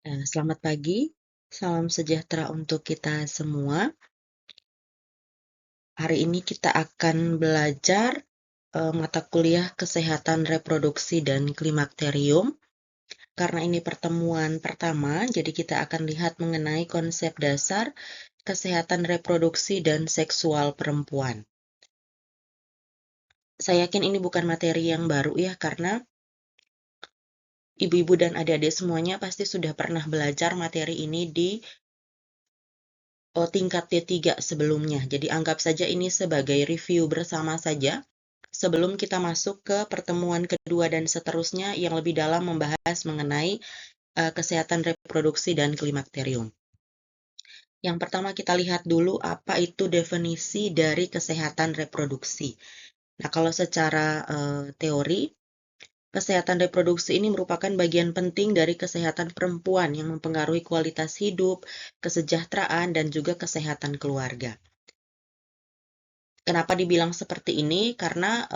Selamat pagi, salam sejahtera untuk kita semua. Hari ini kita akan belajar mata kuliah kesehatan reproduksi dan klimakterium. Karena ini pertemuan pertama, jadi kita akan lihat mengenai konsep dasar kesehatan reproduksi dan seksual perempuan. Saya yakin ini bukan materi yang baru ya, karena ibu-ibu dan adik-adik semuanya pasti sudah pernah belajar materi ini di tingkat D3 sebelumnya. Jadi anggap saja ini sebagai review bersama saja sebelum kita masuk ke pertemuan kedua dan seterusnya yang lebih dalam membahas mengenai kesehatan reproduksi dan klimakterium. Yang pertama kita lihat dulu apa itu definisi dari kesehatan reproduksi. Nah, kalau secara teori, kesehatan reproduksi ini merupakan bagian penting dari kesehatan perempuan yang mempengaruhi kualitas hidup, kesejahteraan, dan juga kesehatan keluarga. Kenapa dibilang seperti ini? Karena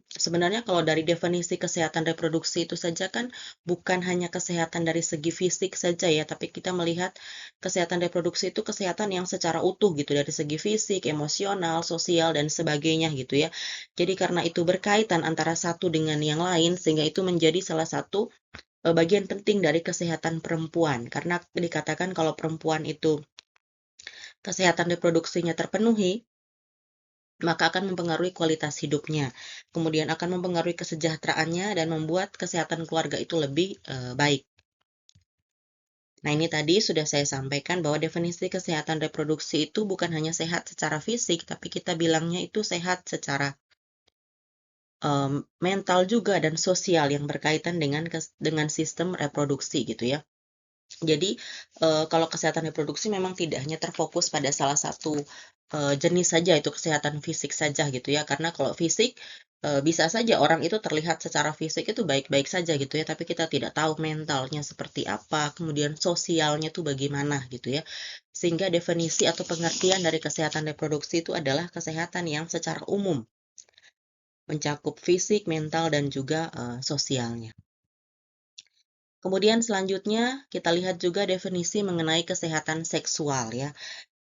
sebenarnya kalau dari definisi kesehatan reproduksi itu saja kan bukan hanya kesehatan dari segi fisik saja ya, tapi kita melihat kesehatan reproduksi itu kesehatan yang secara utuh gitu, dari segi fisik, emosional, sosial, dan sebagainya gitu ya. Jadi karena itu berkaitan antara satu dengan yang lain, sehingga itu menjadi salah satu bagian penting dari kesehatan perempuan. Karena dikatakan kalau perempuan itu kesehatan reproduksinya terpenuhi, maka akan mempengaruhi kualitas hidupnya, kemudian akan mempengaruhi kesejahteraannya dan membuat kesehatan keluarga itu lebih baik. Nah, ini tadi sudah saya sampaikan bahwa definisi kesehatan reproduksi itu bukan hanya sehat secara fisik, tapi kita bilangnya itu sehat secara mental juga dan sosial yang berkaitan dengan sistem reproduksi gitu ya. Jadi, kalau kesehatan reproduksi memang tidak hanya terfokus pada salah satu jenis saja, itu kesehatan fisik saja gitu ya. Karena kalau fisik, bisa saja orang itu terlihat secara fisik itu baik-baik saja gitu ya, tapi kita tidak tahu mentalnya seperti apa, kemudian sosialnya tuh bagaimana gitu ya. Sehingga definisi atau pengertian dari kesehatan reproduksi itu adalah kesehatan yang secara umum, mencakup fisik, mental, dan juga sosialnya. Kemudian selanjutnya kita lihat juga definisi mengenai kesehatan seksual ya.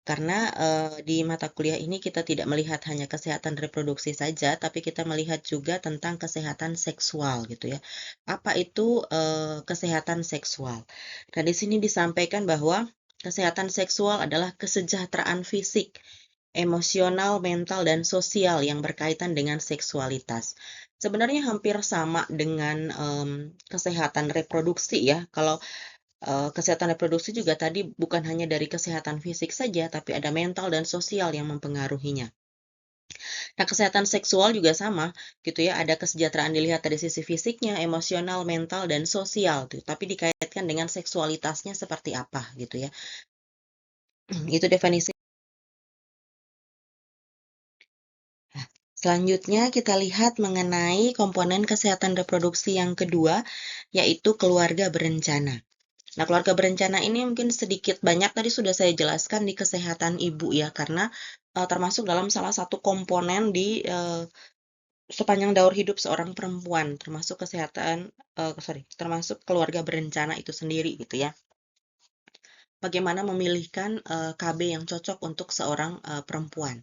Karena di mata kuliah ini kita tidak melihat hanya kesehatan reproduksi saja, tapi kita melihat juga tentang kesehatan seksual gitu ya. Apa itu kesehatan seksual? Nah, di sini disampaikan bahwa kesehatan seksual adalah kesejahteraan fisik, emosional, mental, dan sosial yang berkaitan dengan seksualitas. Sebenarnya hampir sama dengan kesehatan reproduksi ya. Kalau kesehatan reproduksi juga tadi bukan hanya dari kesehatan fisik saja, tapi ada mental dan sosial yang mempengaruhinya. Nah, kesehatan seksual juga sama, gitu ya. Ada kesejahteraan dilihat dari sisi fisiknya, emosional, mental, dan sosial, tuh. Tapi dikaitkan dengan seksualitasnya seperti apa, gitu ya. Itu definisi. Nah, selanjutnya kita lihat mengenai komponen kesehatan reproduksi yang kedua, yaitu keluarga berencana. Nah, keluarga berencana ini mungkin sedikit banyak tadi sudah saya jelaskan di kesehatan ibu ya, karena termasuk dalam salah satu komponen di sepanjang daur hidup seorang perempuan, termasuk kesehatan, termasuk keluarga berencana itu sendiri gitu ya. Bagaimana memilihkan KB yang cocok untuk seorang perempuan.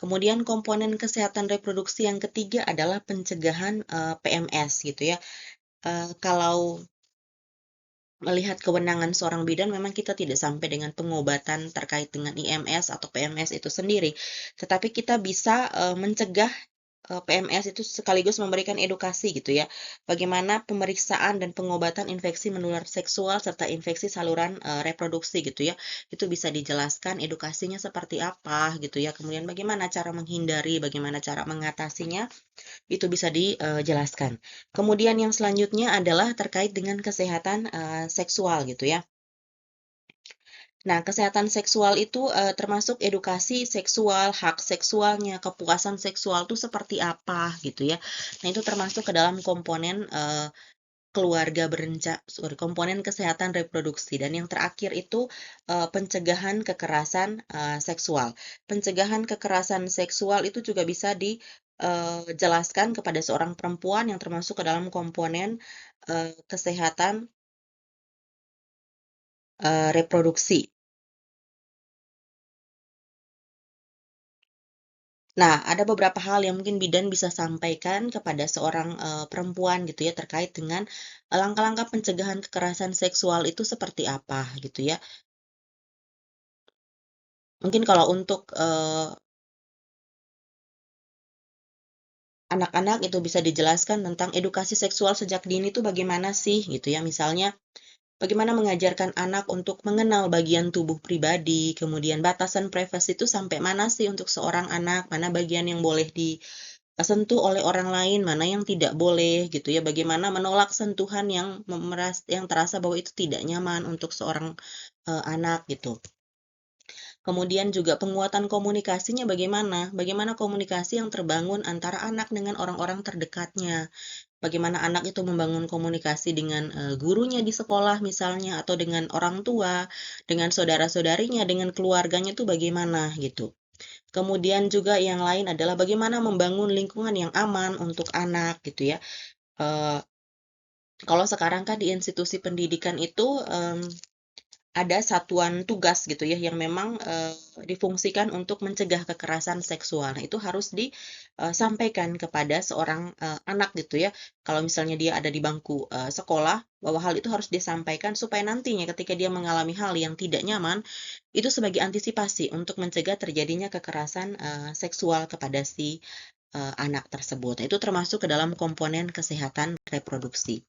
Kemudian komponen kesehatan reproduksi yang ketiga adalah pencegahan PMS gitu ya. Kalau melihat kewenangan seorang bidan, memang kita tidak sampai dengan pengobatan terkait dengan IMS atau PMS itu sendiri, tetapi kita bisa mencegah PMS itu sekaligus memberikan edukasi gitu ya, bagaimana pemeriksaan dan pengobatan infeksi menular seksual serta infeksi saluran reproduksi gitu ya, itu bisa dijelaskan edukasinya seperti apa gitu ya, kemudian bagaimana cara menghindari, bagaimana cara mengatasinya, itu bisa dijelaskan. Kemudian yang selanjutnya adalah terkait dengan kesehatan seksual gitu ya. Nah, kesehatan seksual itu termasuk edukasi seksual, hak seksualnya, kepuasan seksual itu seperti apa gitu ya. Nah, itu termasuk ke dalam komponen komponen kesehatan reproduksi. Dan yang terakhir itu pencegahan kekerasan seksual. Pencegahan kekerasan seksual itu juga bisa dijelaskan kepada seorang perempuan yang termasuk ke dalam komponen kesehatan reproduksi. Nah, ada beberapa hal yang mungkin bidan bisa sampaikan kepada seorang, perempuan gitu ya, terkait dengan, langkah-langkah pencegahan kekerasan seksual itu seperti apa gitu ya. Mungkin kalau untuk, anak-anak itu bisa dijelaskan tentang edukasi seksual sejak dini itu bagaimana sih gitu ya. Misalnya, bagaimana mengajarkan anak untuk mengenal bagian tubuh pribadi, kemudian batasan privasi itu sampai mana sih untuk seorang anak, mana bagian yang boleh disentuh oleh orang lain, mana yang tidak boleh gitu ya. Bagaimana menolak sentuhan yang terasa bahwa itu tidak nyaman untuk seorang, anak gitu. Kemudian juga penguatan komunikasinya bagaimana? Bagaimana komunikasi yang terbangun antara anak dengan orang-orang terdekatnya? Bagaimana anak itu membangun komunikasi dengan gurunya di sekolah misalnya, atau dengan orang tua, dengan saudara-saudarinya, dengan keluarganya itu bagaimana gitu. Kemudian juga yang lain adalah bagaimana membangun lingkungan yang aman untuk anak gitu ya. Eh, Kalau sekarang kan di institusi pendidikan itu ada satuan tugas gitu ya yang memang difungsikan untuk mencegah kekerasan seksual. Nah, itu harus disampaikan kepada seorang anak gitu ya. Kalau misalnya dia ada di bangku sekolah, bahwa hal itu harus disampaikan supaya nantinya ketika dia mengalami hal yang tidak nyaman, itu sebagai antisipasi untuk mencegah terjadinya kekerasan seksual kepada si anak tersebut. Nah, itu termasuk ke dalam komponen kesehatan reproduksi.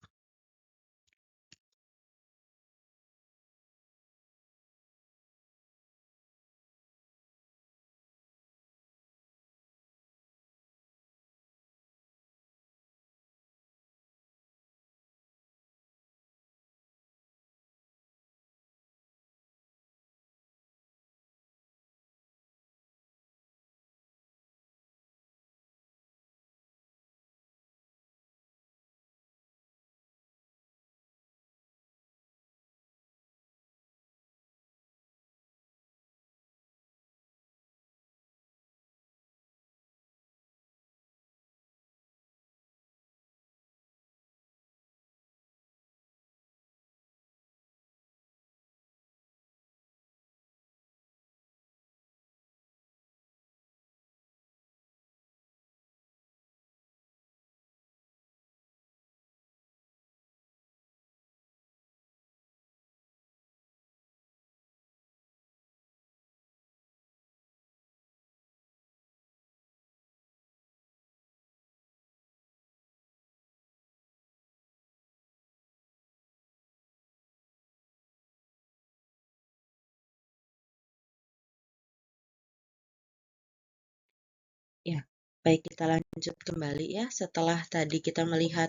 Ya, baik kita lanjut kembali ya. Setelah tadi kita melihat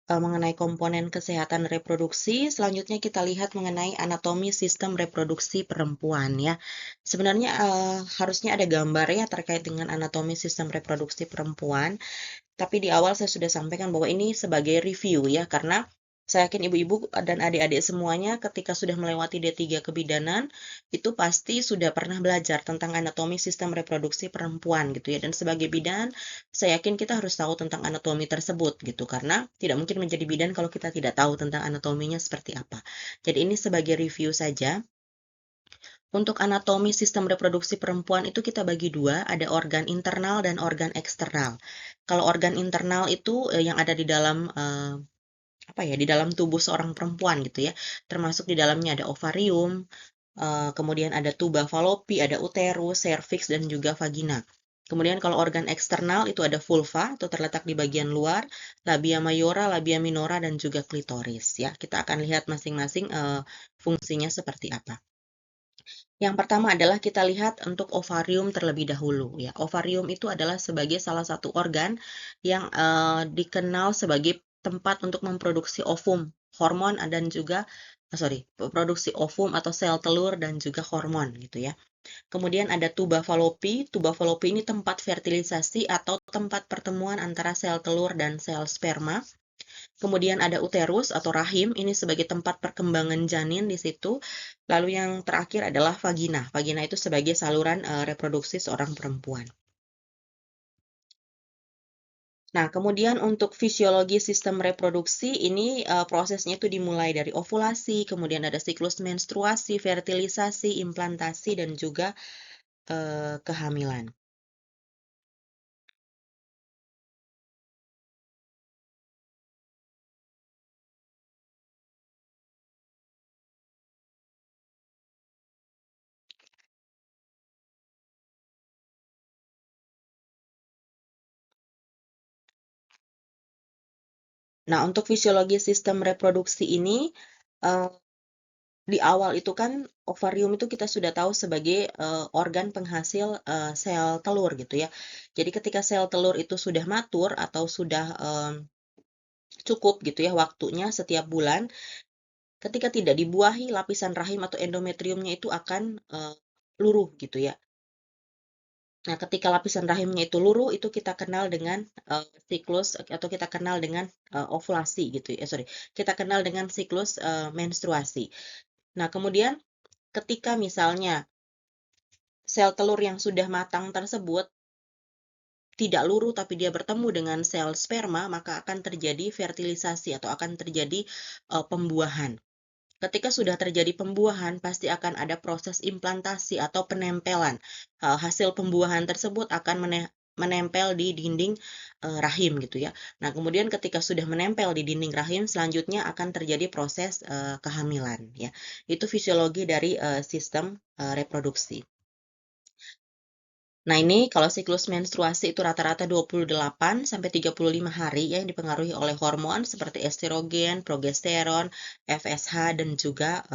mengenai komponen kesehatan reproduksi, selanjutnya kita lihat mengenai anatomi sistem reproduksi perempuan ya. Sebenarnya harusnya ada gambar ya terkait dengan anatomi sistem reproduksi perempuan. Tapi di awal saya sudah sampaikan bahwa ini sebagai review ya, karena saya yakin ibu-ibu dan adik-adik semuanya ketika sudah melewati D3 kebidanan, itu pasti sudah pernah belajar tentang anatomi sistem reproduksi perempuan gitu ya. Dan sebagai bidan, saya yakin kita harus tahu tentang anatomi tersebut gitu, karena tidak mungkin menjadi bidan kalau kita tidak tahu tentang anatominya seperti apa. Jadi ini sebagai review saja. Untuk anatomi sistem reproduksi perempuan itu kita bagi dua, ada organ internal dan organ eksternal. Kalau organ internal itu yang ada di dalam apa ya, di dalam tubuh seorang perempuan gitu ya. Termasuk di dalamnya ada ovarium, kemudian ada tuba falopi, ada uterus, serviks dan juga vagina. Kemudian kalau organ eksternal itu ada vulva atau terletak di bagian luar, labia mayora, labia minora dan juga klitoris ya. Kita akan lihat masing-masing fungsinya seperti apa. Yang pertama adalah kita lihat untuk ovarium terlebih dahulu ya. Ovarium itu adalah sebagai salah satu organ yang dikenal sebagai tempat untuk memproduksi ovum, hormon dan juga produksi ovum atau sel telur dan juga hormon gitu ya. Kemudian ada tuba falopi. Tuba falopi ini tempat fertilisasi atau tempat pertemuan antara sel telur dan sel sperma. Kemudian ada uterus atau rahim, ini sebagai tempat perkembangan janin di situ. Lalu yang terakhir adalah vagina. Vagina itu sebagai saluran reproduksi seorang perempuan. Nah, kemudian untuk fisiologi sistem reproduksi ini prosesnya itu dimulai dari ovulasi, kemudian ada siklus menstruasi, fertilisasi, implantasi, dan juga kehamilan. Nah, untuk fisiologi sistem reproduksi ini, eh, di awal itu kan ovarium itu kita sudah tahu sebagai organ penghasil sel telur gitu ya. Jadi ketika sel telur itu sudah matur atau sudah cukup gitu ya waktunya setiap bulan, ketika tidak dibuahi lapisan rahim atau endometriumnya itu akan luruh gitu ya. Nah, ketika lapisan rahimnya itu luruh, itu kita kenal dengan siklus atau kita kenal dengan ovulasi gitu ya. Sorry, kita kenal dengan siklus menstruasi. Nah, kemudian ketika misalnya sel telur yang sudah matang tersebut tidak luruh tapi dia bertemu dengan sel sperma, maka akan terjadi fertilisasi atau akan terjadi pembuahan. Ketika sudah terjadi pembuahan, pasti akan ada proses implantasi atau penempelan. Hasil pembuahan tersebut akan menempel di dinding rahim gitu ya. Nah, kemudian ketika sudah menempel di dinding rahim, selanjutnya akan terjadi proses kehamilan ya. Itu fisiologi dari sistem reproduksi. Nah, ini kalau siklus menstruasi itu rata-rata 28 sampai 35 hari ya yang dipengaruhi oleh hormon seperti estrogen, progesteron, FSH dan juga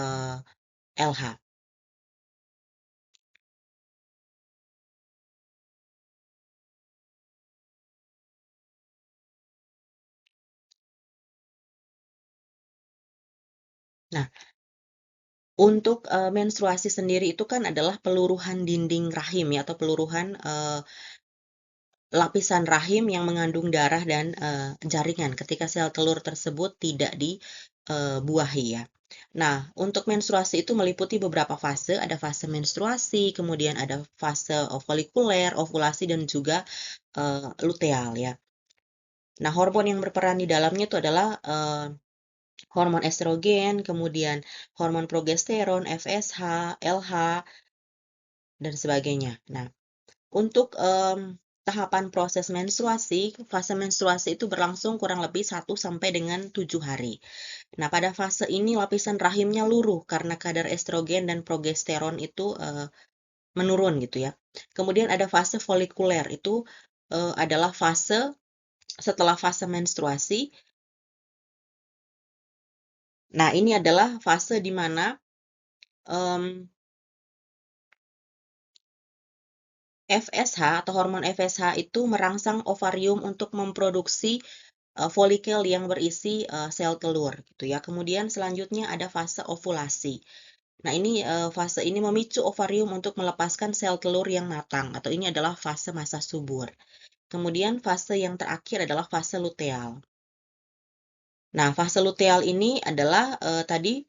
LH. Nah, untuk menstruasi sendiri itu kan adalah peluruhan dinding rahim ya atau peluruhan lapisan rahim yang mengandung darah dan jaringan ketika sel telur tersebut tidak dibuahi ya. Nah, untuk menstruasi itu meliputi beberapa fase, ada fase menstruasi, kemudian ada fase folikuler, ovulasi dan juga luteal ya. Nah, hormon yang berperan di dalamnya itu adalah hormon estrogen, kemudian hormon progesteron, FSH, LH, dan sebagainya. Nah, untuk tahapan proses menstruasi, fase menstruasi itu berlangsung kurang lebih 1 sampai dengan 7 hari. Nah, pada fase ini lapisan rahimnya luruh karena kadar estrogen dan progesteron itu menurun gitu ya. Kemudian ada fase folikuler, itu adalah fase setelah fase menstruasi. Nah, ini adalah fase di mana FSH atau hormon FSH itu merangsang ovarium untuk memproduksi folikel yang berisi sel telur gitu ya. Kemudian selanjutnya ada fase ovulasi. Nah, ini fase ini memicu ovarium untuk melepaskan sel telur yang matang atau ini adalah fase masa subur. Kemudian fase yang terakhir adalah fase luteal. Nah, fase luteal ini adalah tadi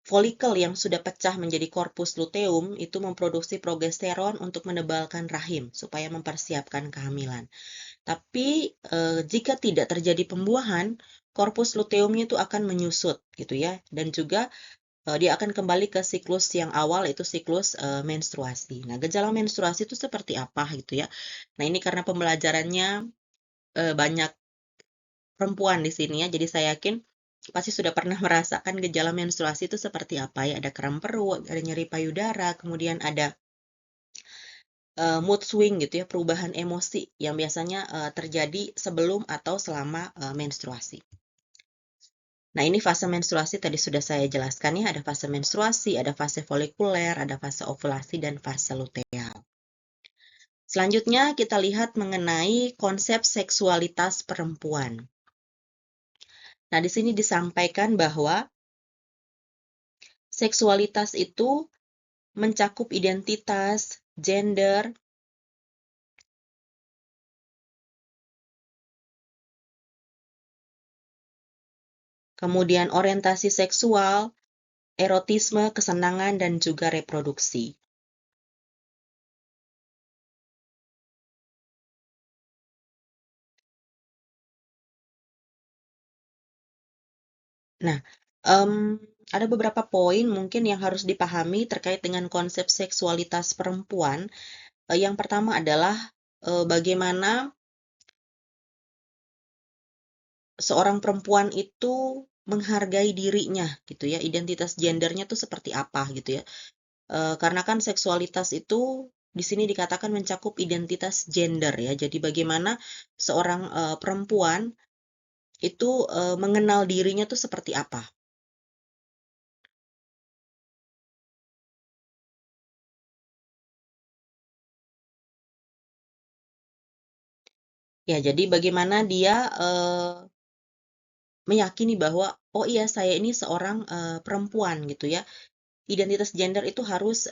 folikel yang sudah pecah menjadi korpus luteum itu memproduksi progesteron untuk menebalkan rahim supaya mempersiapkan kehamilan. Tapi jika tidak terjadi pembuahan, korpus luteumnya itu akan menyusut gitu ya dan juga dia akan kembali ke siklus yang awal yaitu siklus menstruasi. Nah, gejala menstruasi itu seperti apa gitu ya. Nah, ini karena pembelajarannya banyak perempuan di sini ya, jadi saya yakin pasti sudah pernah merasakan gejala menstruasi itu seperti apa ya. Ada kram perut, ada nyeri payudara, kemudian ada mood swing gitu ya, perubahan emosi yang biasanya terjadi sebelum atau selama menstruasi. Nah, ini fase menstruasi tadi sudah saya jelaskan ya, ada fase menstruasi, ada fase folikuler, ada fase ovulasi, dan fase luteal. Selanjutnya kita lihat mengenai konsep seksualitas perempuan. Nah, di sini disampaikan bahwa seksualitas itu mencakup identitas, gender, kemudian orientasi seksual, erotisme, kesenangan, dan juga reproduksi. Nah, mmm, ada beberapa poin mungkin yang harus dipahami terkait dengan konsep seksualitas perempuan. Yang pertama adalah, bagaimana seorang perempuan itu menghargai dirinya gitu ya, identitas gendernya tuh seperti apa gitu ya. Karena kan seksualitas itu di sini dikatakan mencakup identitas gender ya. Jadi bagaimana seorang, perempuan itu, mengenal dirinya tuh seperti apa. Ya, jadi bagaimana dia, meyakini bahwa, "Oh iya, saya ini seorang, perempuan," gitu ya. Identitas gender itu harus,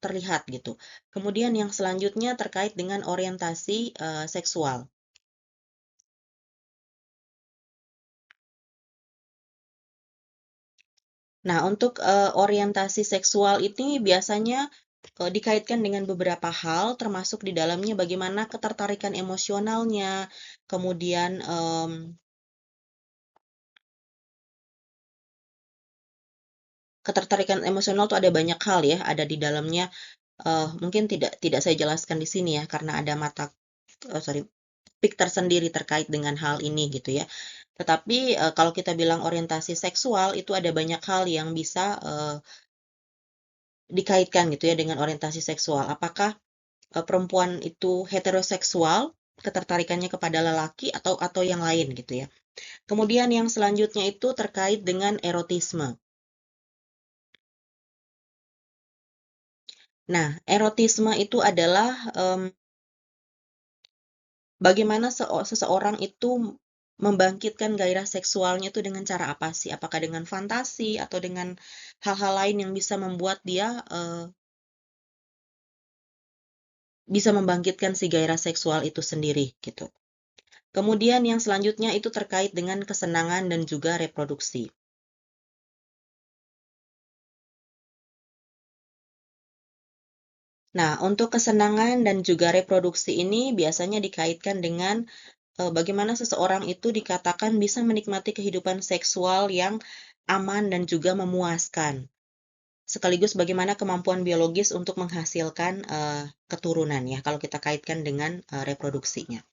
terlihat gitu. Kemudian yang selanjutnya terkait dengan orientasi, seksual. Nah, untuk, orientasi seksual ini biasanya, dikaitkan dengan beberapa hal, termasuk di dalamnya bagaimana ketertarikan emosionalnya, kemudian, ketertarikan emosional tuh ada banyak hal ya, ada di dalamnya, mungkin tidak saya jelaskan di sini ya, karena ada sorry, topik tersendiri terkait dengan hal ini gitu ya. Tetapi, kalau kita bilang orientasi seksual, itu ada banyak hal yang bisa, dikaitkan gitu ya dengan orientasi seksual. Apakah, perempuan itu heteroseksual, ketertarikannya kepada lelaki atau yang lain gitu ya. Kemudian yang selanjutnya itu terkait dengan erotisme. Nah, erotisme itu adalah, bagaimana seseorang itu membangkitkan gairah seksualnya itu dengan cara apa sih? Apakah dengan fantasi atau dengan hal-hal lain yang bisa membuat dia, bisa membangkitkan si gairah seksual itu sendiri gitu. Kemudian yang selanjutnya itu terkait dengan kesenangan dan juga reproduksi. Nah, untuk kesenangan dan juga reproduksi ini biasanya dikaitkan dengan, bagaimana seseorang itu dikatakan bisa menikmati kehidupan seksual yang aman dan juga memuaskan. Sekaligus bagaimana kemampuan biologis untuk menghasilkan, keturunan ya, kalau kita kaitkan dengan, reproduksinya.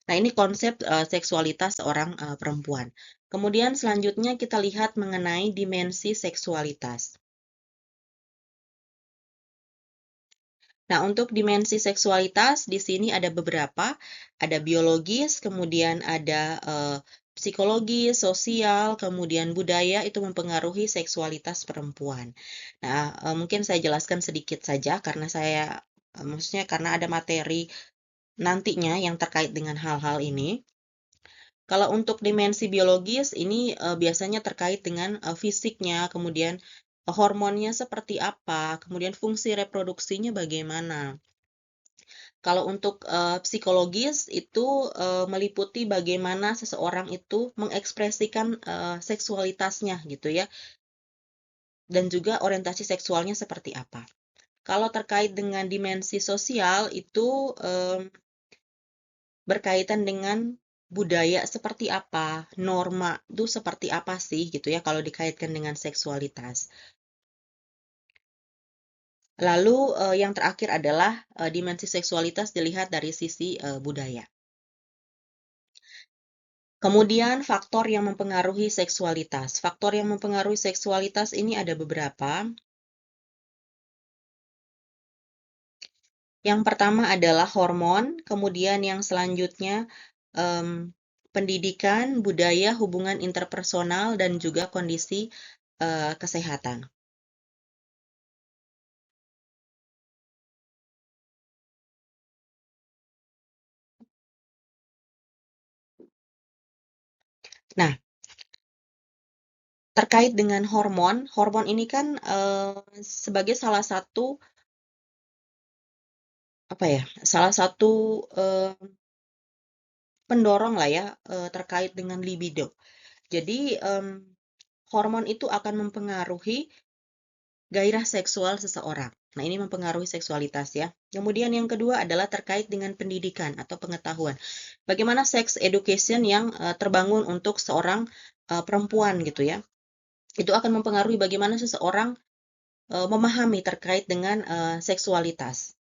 Nah, ini konsep, seksualitas seorang, perempuan. Kemudian selanjutnya kita lihat mengenai dimensi seksualitas. Nah, untuk dimensi seksualitas di sini ada beberapa, ada biologis, kemudian ada, psikologis, sosial, kemudian budaya itu mempengaruhi seksualitas perempuan. Nah, mungkin saya jelaskan sedikit saja karena maksudnya karena ada materi nantinya yang terkait dengan hal-hal ini. Kalau untuk dimensi biologis ini, biasanya terkait dengan, fisiknya, kemudian, hormonnya seperti apa, kemudian fungsi reproduksinya bagaimana. Kalau untuk, psikologis itu, meliputi bagaimana seseorang itu mengekspresikan, seksualitasnya gitu ya, dan juga orientasi seksualnya seperti apa. Kalau terkait dengan dimensi sosial itu, berkaitan dengan budaya seperti apa, norma itu seperti apa sih gitu ya kalau dikaitkan dengan seksualitas. Lalu, yang terakhir adalah, dimensi seksualitas dilihat dari sisi, budaya. Kemudian faktor yang mempengaruhi seksualitas. Faktor yang mempengaruhi seksualitas ini ada beberapa. Yang pertama adalah hormon, kemudian yang selanjutnya, mmm, pendidikan, budaya, hubungan interpersonal, dan juga kondisi, kesehatan. Nah, terkait dengan hormon, hormon ini kan, sebagai salah satu, apa ya, salah satu, pendorong lah ya, terkait dengan libido. Jadi, hormon itu akan mempengaruhi gairah seksual seseorang. Nah, ini mempengaruhi seksualitas ya. Kemudian yang kedua adalah terkait dengan pendidikan atau pengetahuan. Bagaimana sex education yang, terbangun untuk seorang, perempuan gitu ya. itu akan mempengaruhi bagaimana seseorang memahami terkait dengan seksualitas.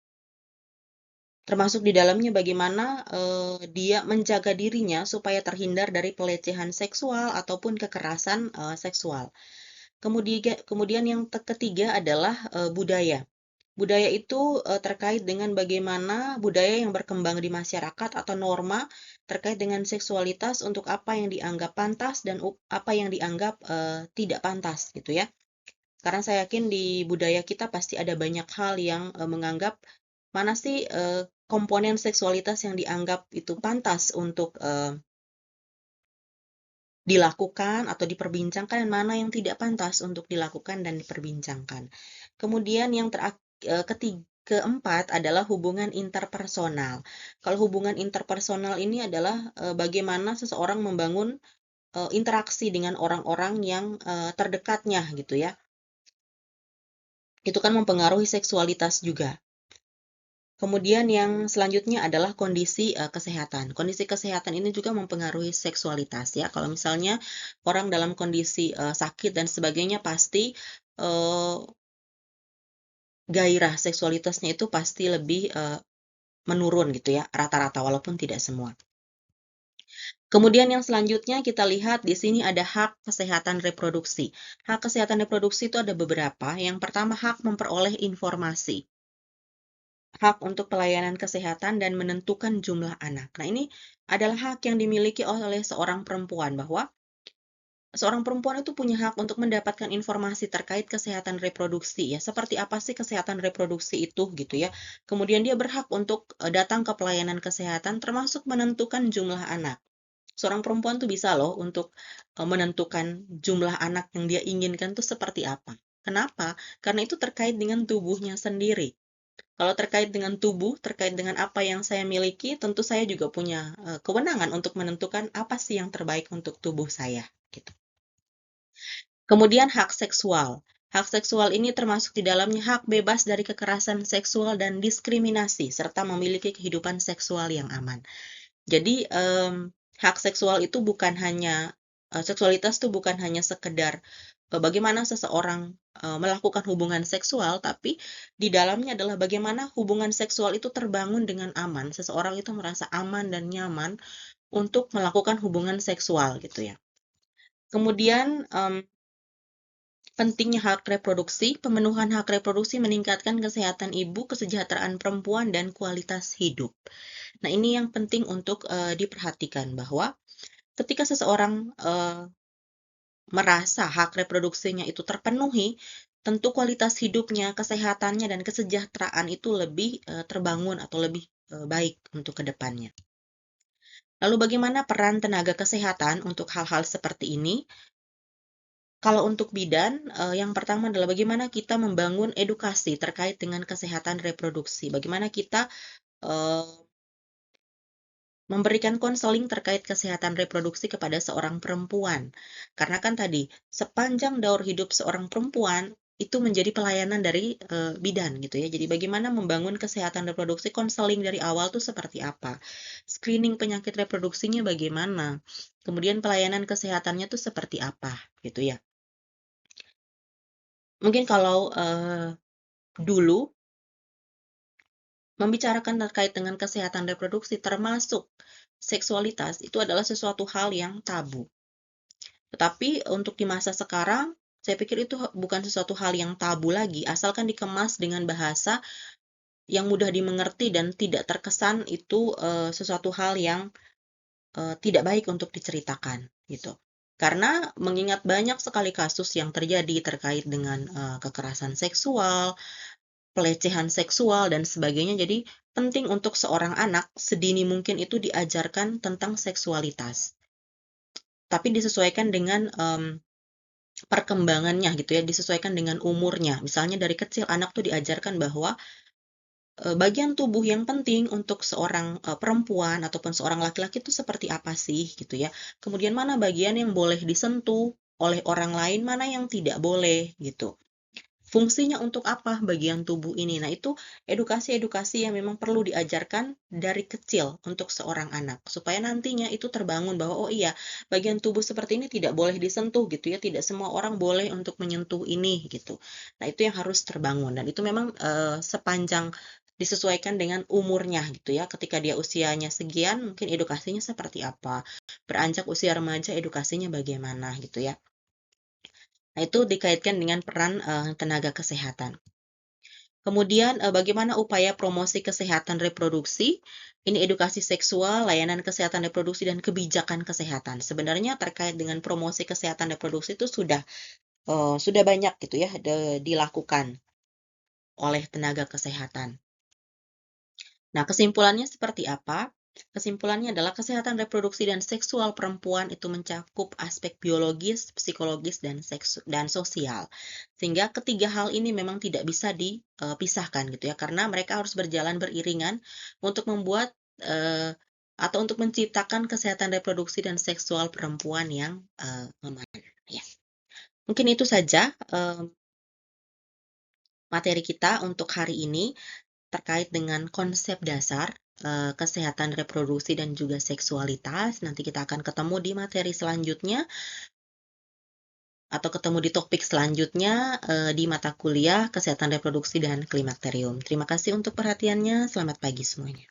Termasuk di dalamnya bagaimana dia menjaga dirinya supaya terhindar dari pelecehan seksual ataupun kekerasan seksual. Kemudian yang ketiga adalah budaya. Budaya itu terkait dengan bagaimana budaya yang berkembang di masyarakat atau norma terkait dengan seksualitas untuk apa yang dianggap pantas dan apa yang dianggap tidak pantas gitu ya. Karena saya yakin di budaya kita pasti ada banyak hal yang menganggap mana sih komponen seksualitas yang dianggap itu pantas untuk dilakukan atau diperbincangkan dan mana yang tidak pantas untuk dilakukan dan diperbincangkan. Kemudian yang keempat adalah hubungan interpersonal. Kalau hubungan interpersonal ini adalah bagaimana seseorang membangun interaksi dengan orang-orang yang terdekatnya gitu ya. Itu kan mempengaruhi seksualitas juga. Kemudian yang selanjutnya adalah kondisi kesehatan. Kondisi kesehatan ini juga mempengaruhi seksualitas ya. Kalau misalnya orang dalam kondisi sakit dan sebagainya pasti gairah seksualitasnya itu pasti lebih menurun gitu ya, rata-rata walaupun tidak semua. Kemudian yang selanjutnya kita lihat di sini ada hak kesehatan reproduksi. Hak kesehatan reproduksi itu ada beberapa. Yang pertama hak memperoleh informasi. Hak untuk pelayanan kesehatan dan menentukan jumlah anak. Nah, ini adalah hak yang dimiliki oleh seorang perempuan bahwa seorang perempuan itu punya hak untuk mendapatkan informasi terkait kesehatan reproduksi ya. Seperti apa sih kesehatan reproduksi itu gitu ya. Kemudian dia berhak untuk datang ke pelayanan kesehatan termasuk menentukan jumlah anak. Seorang perempuan tuh bisa loh untuk menentukan jumlah anak yang dia inginkan tuh seperti apa. Kenapa? Karena itu terkait dengan tubuhnya sendiri. Kalau terkait dengan tubuh, terkait dengan apa yang saya miliki, tentu saya juga punya kewenangan untuk menentukan apa sih yang terbaik untuk tubuh saya. Gitu. Kemudian hak seksual. Hak seksual ini termasuk di dalamnya hak bebas dari kekerasan seksual dan diskriminasi, serta memiliki kehidupan seksual yang aman. Jadi hak seksual itu bukan hanya seksualitas itu bukan hanya sekedar bagaimana seseorang melakukan hubungan seksual, tapi di dalamnya adalah bagaimana hubungan seksual itu terbangun dengan aman. Seseorang itu merasa aman dan nyaman untuk melakukan hubungan seksual gitu ya. Kemudian pentingnya hak reproduksi, pemenuhan hak reproduksi meningkatkan kesehatan ibu, kesejahteraan perempuan, dan kualitas hidup. Nah, ini yang penting untuk diperhatikan bahwa ketika seseorang merasa hak reproduksinya itu terpenuhi, tentu kualitas hidupnya, kesehatannya, dan kesejahteraan itu lebih terbangun atau lebih baik untuk ke depannya. Lalu bagaimana peran tenaga kesehatan untuk hal-hal seperti ini? Kalau untuk bidan, yang pertama adalah bagaimana kita membangun edukasi terkait dengan kesehatan reproduksi. Bagaimana kita memberikan konseling terkait kesehatan reproduksi kepada seorang perempuan. Karena kan tadi, sepanjang daur hidup seorang perempuan, itu menjadi pelayanan dari bidan gitu ya. Jadi bagaimana membangun kesehatan reproduksi, konseling dari awal tuh seperti apa. Screening penyakit reproduksinya bagaimana. Kemudian pelayanan kesehatannya tuh seperti apa gitu ya. Mungkin kalau dulu membicarakan terkait dengan kesehatan reproduksi termasuk seksualitas itu adalah sesuatu hal yang tabu. Tetapi untuk di masa sekarang, saya pikir itu bukan sesuatu hal yang tabu lagi, asalkan dikemas dengan bahasa yang mudah dimengerti dan tidak terkesan itu sesuatu hal yang tidak baik untuk diceritakan gitu. Karena mengingat banyak sekali kasus yang terjadi terkait dengan kekerasan seksual, pelecehan seksual, dan sebagainya. Jadi penting untuk seorang anak sedini mungkin itu diajarkan tentang seksualitas. Tapi disesuaikan dengan perkembangannya gitu ya, disesuaikan dengan umurnya. Misalnya dari kecil anak tuh diajarkan bahwa bagian tubuh yang penting untuk seorang perempuan ataupun seorang laki-laki itu seperti apa sih gitu ya. Kemudian mana bagian yang boleh disentuh oleh orang lain, mana yang tidak boleh gitu. fungsinya untuk apa bagian tubuh ini. Nah, itu edukasi-edukasi yang memang perlu diajarkan dari kecil untuk seorang anak, supaya nantinya itu terbangun bahwa, oh iya, bagian tubuh seperti ini tidak boleh disentuh gitu ya, tidak semua orang boleh untuk menyentuh ini gitu. Nah, itu yang harus terbangun dan itu memang sepanjang disesuaikan dengan umurnya gitu ya. Ketika dia usianya sekian, mungkin edukasinya seperti apa. Beranjak usia remaja, edukasinya bagaimana gitu ya. Nah, itu dikaitkan dengan peran tenaga kesehatan. Kemudian, bagaimana upaya promosi kesehatan reproduksi? Ini edukasi seksual, layanan kesehatan reproduksi, dan kebijakan kesehatan. Sebenarnya terkait dengan promosi kesehatan reproduksi itu sudah banyak gitu ya dilakukan oleh tenaga kesehatan. Nah, kesimpulannya seperti apa? Kesimpulannya adalah kesehatan reproduksi dan seksual perempuan itu mencakup aspek biologis, psikologis, dan sosial. Sehingga ketiga hal ini memang tidak bisa dipisahkan gitu ya, karena mereka harus berjalan beriringan untuk membuat atau untuk menciptakan kesehatan reproduksi dan seksual perempuan yang aman. Ya. Mungkin itu saja materi kita untuk hari ini terkait dengan konsep dasar kesehatan reproduksi dan juga seksualitas. Nanti kita akan ketemu di materi selanjutnya atau ketemu di topik selanjutnya di mata kuliah kesehatan reproduksi dan klimakterium. Terima kasih untuk perhatiannya. Selamat pagi semuanya.